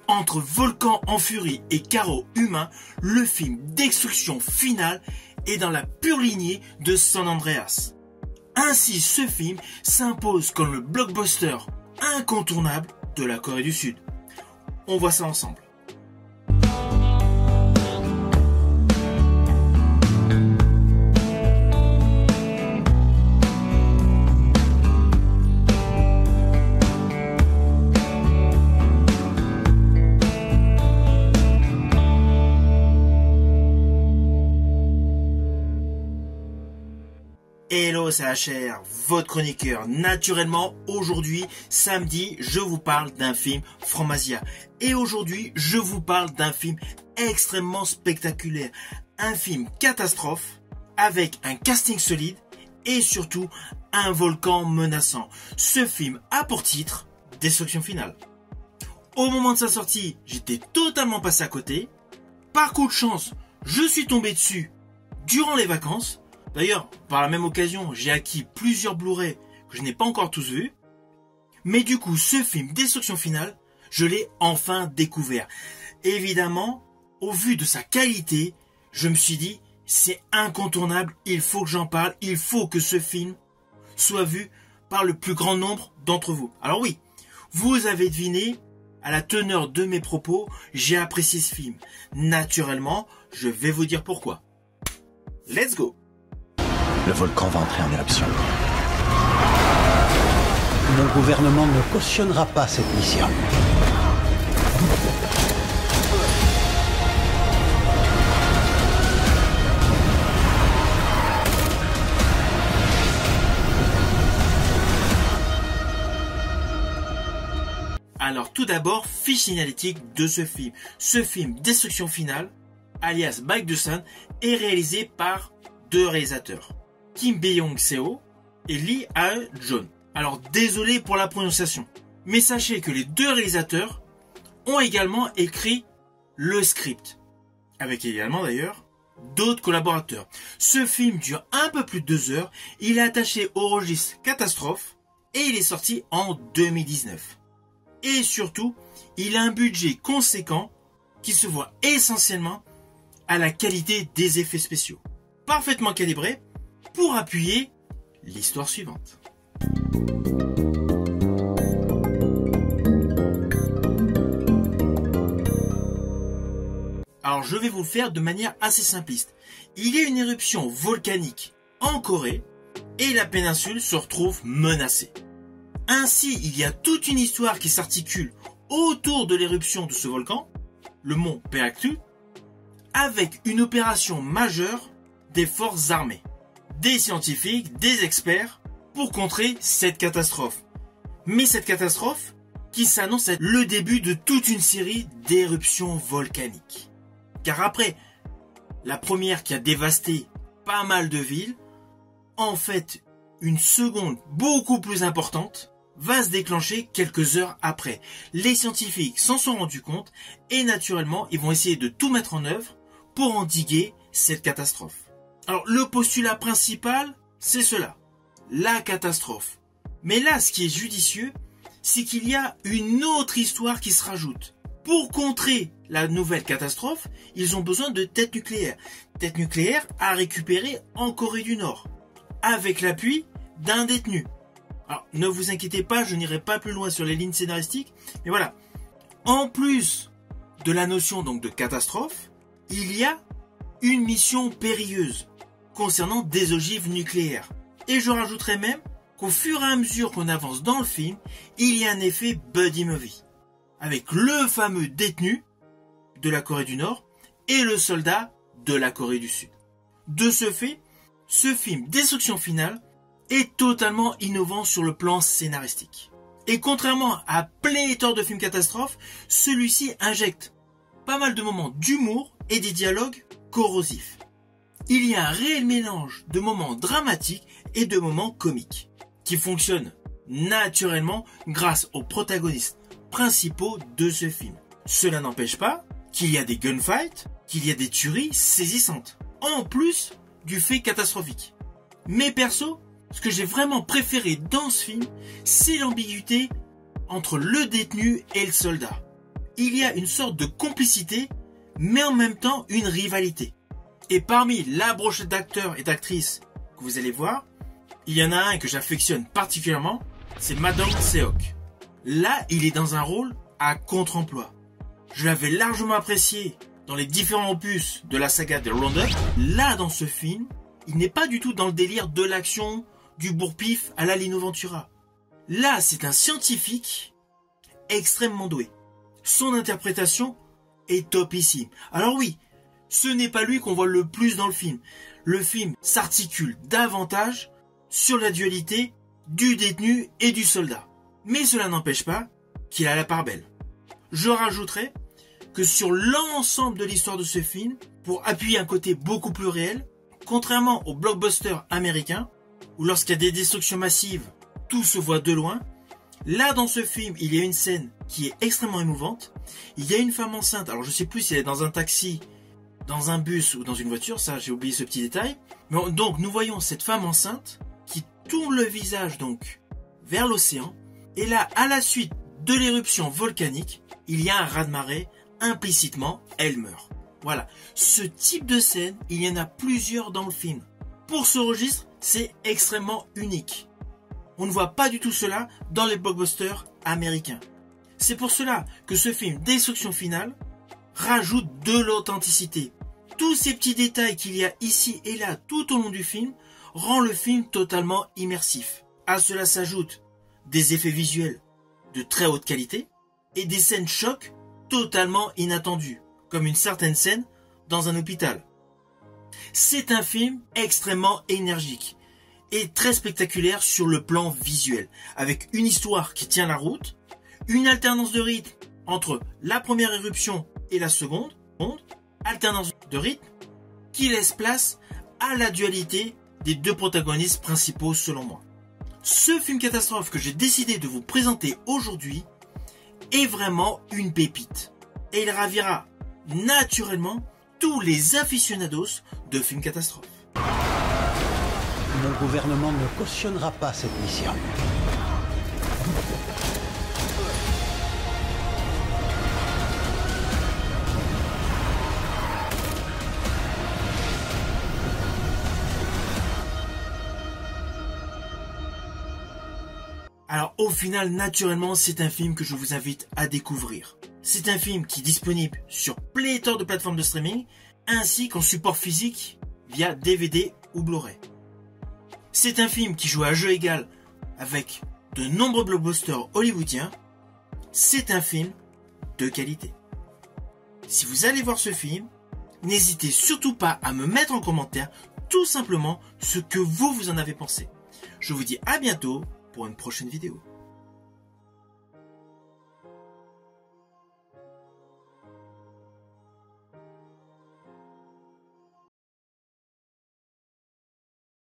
Entre volcan en furie et carreaux humains, le film Destruction Finale est dans la pure lignée de San Andreas. Ainsi, ce film s'impose comme le blockbuster incontournable de la Corée du Sud. On voit ça ensemble. Hello, c'est HR, votre chroniqueur. Naturellement, aujourd'hui, samedi, je vous parle d'un film From Asia. Et aujourd'hui, je vous parle d'un film extrêmement spectaculaire. Un film catastrophe, avec un casting solide et surtout un volcan menaçant. Ce film a pour titre Destruction Finale. Au moment de sa sortie, j'étais totalement passé à côté. Par coup de chance, je suis tombé dessus durant les vacances. D'ailleurs, par la même occasion, j'ai acquis plusieurs Blu-ray que je n'ai pas encore tous vus. Mais du coup, ce film Destruction Finale, je l'ai enfin découvert. Évidemment, au vu de sa qualité, je me suis dit, c'est incontournable, il faut que j'en parle, il faut que ce film soit vu par le plus grand nombre d'entre vous. Alors oui, vous avez deviné, à la teneur de mes propos, j'ai apprécié ce film. Naturellement, je vais vous dire pourquoi. Let's go! Le volcan va entrer en éruption. Mon gouvernement ne cautionnera pas cette mission. Alors tout d'abord, fiche signalétique de ce film. Ce film Destruction Finale, alias Baek Do-san, est réalisé par deux réalisateurs. Kim Beong-seo et Lee Ha-jeon. Alors désolé pour la prononciation, mais sachez que les deux réalisateurs ont également écrit le script, avec également d'ailleurs d'autres collaborateurs. Ce film dure un peu plus de 2 heures, il est attaché au registre catastrophe et il est sorti en 2019. Et surtout, il a un budget conséquent qui se voit essentiellement à la qualité des effets spéciaux, parfaitement calibrés pour appuyer l'histoire suivante. Alors je vais vous le faire de manière assez simpliste. Il y a une éruption volcanique en Corée et la péninsule se retrouve menacée. Ainsi, il y a toute une histoire qui s'articule autour de l'éruption de ce volcan, le mont Paektu, avec une opération majeure des forces armées, des scientifiques, des experts, pour contrer cette catastrophe. Mais cette catastrophe qui s'annonce être le début de toute une série d'éruptions volcaniques. Car après la première qui a dévasté pas mal de villes, en fait, une seconde beaucoup plus importante va se déclencher quelques heures après. Les scientifiques s'en sont rendus compte et naturellement, ils vont essayer de tout mettre en œuvre pour endiguer cette catastrophe. Alors, le postulat principal, c'est cela, la catastrophe. Mais là, ce qui est judicieux, c'est qu'il y a une autre histoire qui se rajoute. Pour contrer la nouvelle catastrophe, ils ont besoin de têtes nucléaires. Têtes nucléaires à récupérer en Corée du Nord, avec l'appui d'un détenu. Alors, ne vous inquiétez pas, je n'irai pas plus loin sur les lignes scénaristiques, mais voilà. En plus de la notion donc de catastrophe, il y a une mission périlleuse concernant des ogives nucléaires. Et je rajouterai même qu'au fur et à mesure qu'on avance dans le film, il y a un effet buddy movie, avec le fameux détenu de la Corée du Nord et le soldat de la Corée du Sud. De ce fait, ce film Destruction Finale est totalement innovant sur le plan scénaristique. Et contrairement à pléthore de films catastrophes, celui-ci injecte pas mal de moments d'humour et des dialogues corrosifs. Il y a un réel mélange de moments dramatiques et de moments comiques, qui fonctionnent naturellement grâce aux protagonistes principaux de ce film. Cela n'empêche pas qu'il y a des gunfights, qu'il y a des tueries saisissantes, en plus du fait catastrophique. Mais perso, ce que j'ai vraiment préféré dans ce film, c'est l'ambiguïté entre le détenu et le soldat. il y a une sorte de complicité, mais en même temps une rivalité. Et parmi la brochette d'acteurs et d'actrices que vous allez voir, il y en a un que j'affectionne particulièrement, c'est Madong Seok. Là, il est dans un rôle à contre-emploi. Je l'avais largement apprécié dans les différents opus de la saga de Roundup. Là, dans ce film, il n'est pas du tout dans le délire de l'action, du bourre-pif à la Lino Ventura. Là, c'est un scientifique extrêmement doué. Son interprétation est topissime. Alors oui, ce n'est pas lui qu'on voit le plus dans le film. Le film s'articule davantage sur la dualité du détenu et du soldat. Mais cela n'empêche pas qu'il a la part belle. Je rajouterai que sur l'ensemble de l'histoire de ce film, pour appuyer un côté beaucoup plus réel, contrairement aux blockbusters américains, où lorsqu'il y a des destructions massives, tout se voit de loin, là dans ce film, il y a une scène qui est extrêmement émouvante. Il y a une femme enceinte, alors je sais plus si elle est dans un taxi, dans un bus ou dans une voiture, ça j'ai oublié ce petit détail. Mais donc nous voyons cette femme enceinte qui tourne le visage donc vers l'océan, et là à la suite de l'éruption volcanique, il y a un raz-de-marée, implicitement elle meurt. Voilà, ce type de scène, il y en a plusieurs dans le film. Pour ce registre, c'est extrêmement unique. On ne voit pas du tout cela dans les blockbusters américains. C'est pour cela que ce film Destruction Finale rajoute de l'authenticité. Tous ces petits détails qu'il y a ici et là tout au long du film rend le film totalement immersif. À cela s'ajoutent des effets visuels de très haute qualité et des scènes chocs totalement inattendues, comme une certaine scène dans un hôpital. C'est un film extrêmement énergique et très spectaculaire sur le plan visuel, avec une histoire qui tient la route, une alternance de rythme entre la première éruption et la seconde, alternance de rythme qui laisse place à la dualité des deux protagonistes principaux selon moi. Ce film catastrophe que j'ai décidé de vous présenter aujourd'hui est vraiment une pépite et il ravira naturellement tous les aficionados de films catastrophes. Mon gouvernement ne cautionnera pas cette mission. Alors au final, naturellement, c'est un film que je vous invite à découvrir. C'est un film qui est disponible sur pléthore de plateformes de streaming, ainsi qu'en support physique via DVD ou Blu-ray. C'est un film qui joue à jeu égal avec de nombreux blockbusters hollywoodiens. C'est un film de qualité. Si vous allez voir ce film, n'hésitez surtout pas à me mettre en commentaire tout simplement ce que vous en avez pensé. Je vous dis à bientôt pour une prochaine vidéo.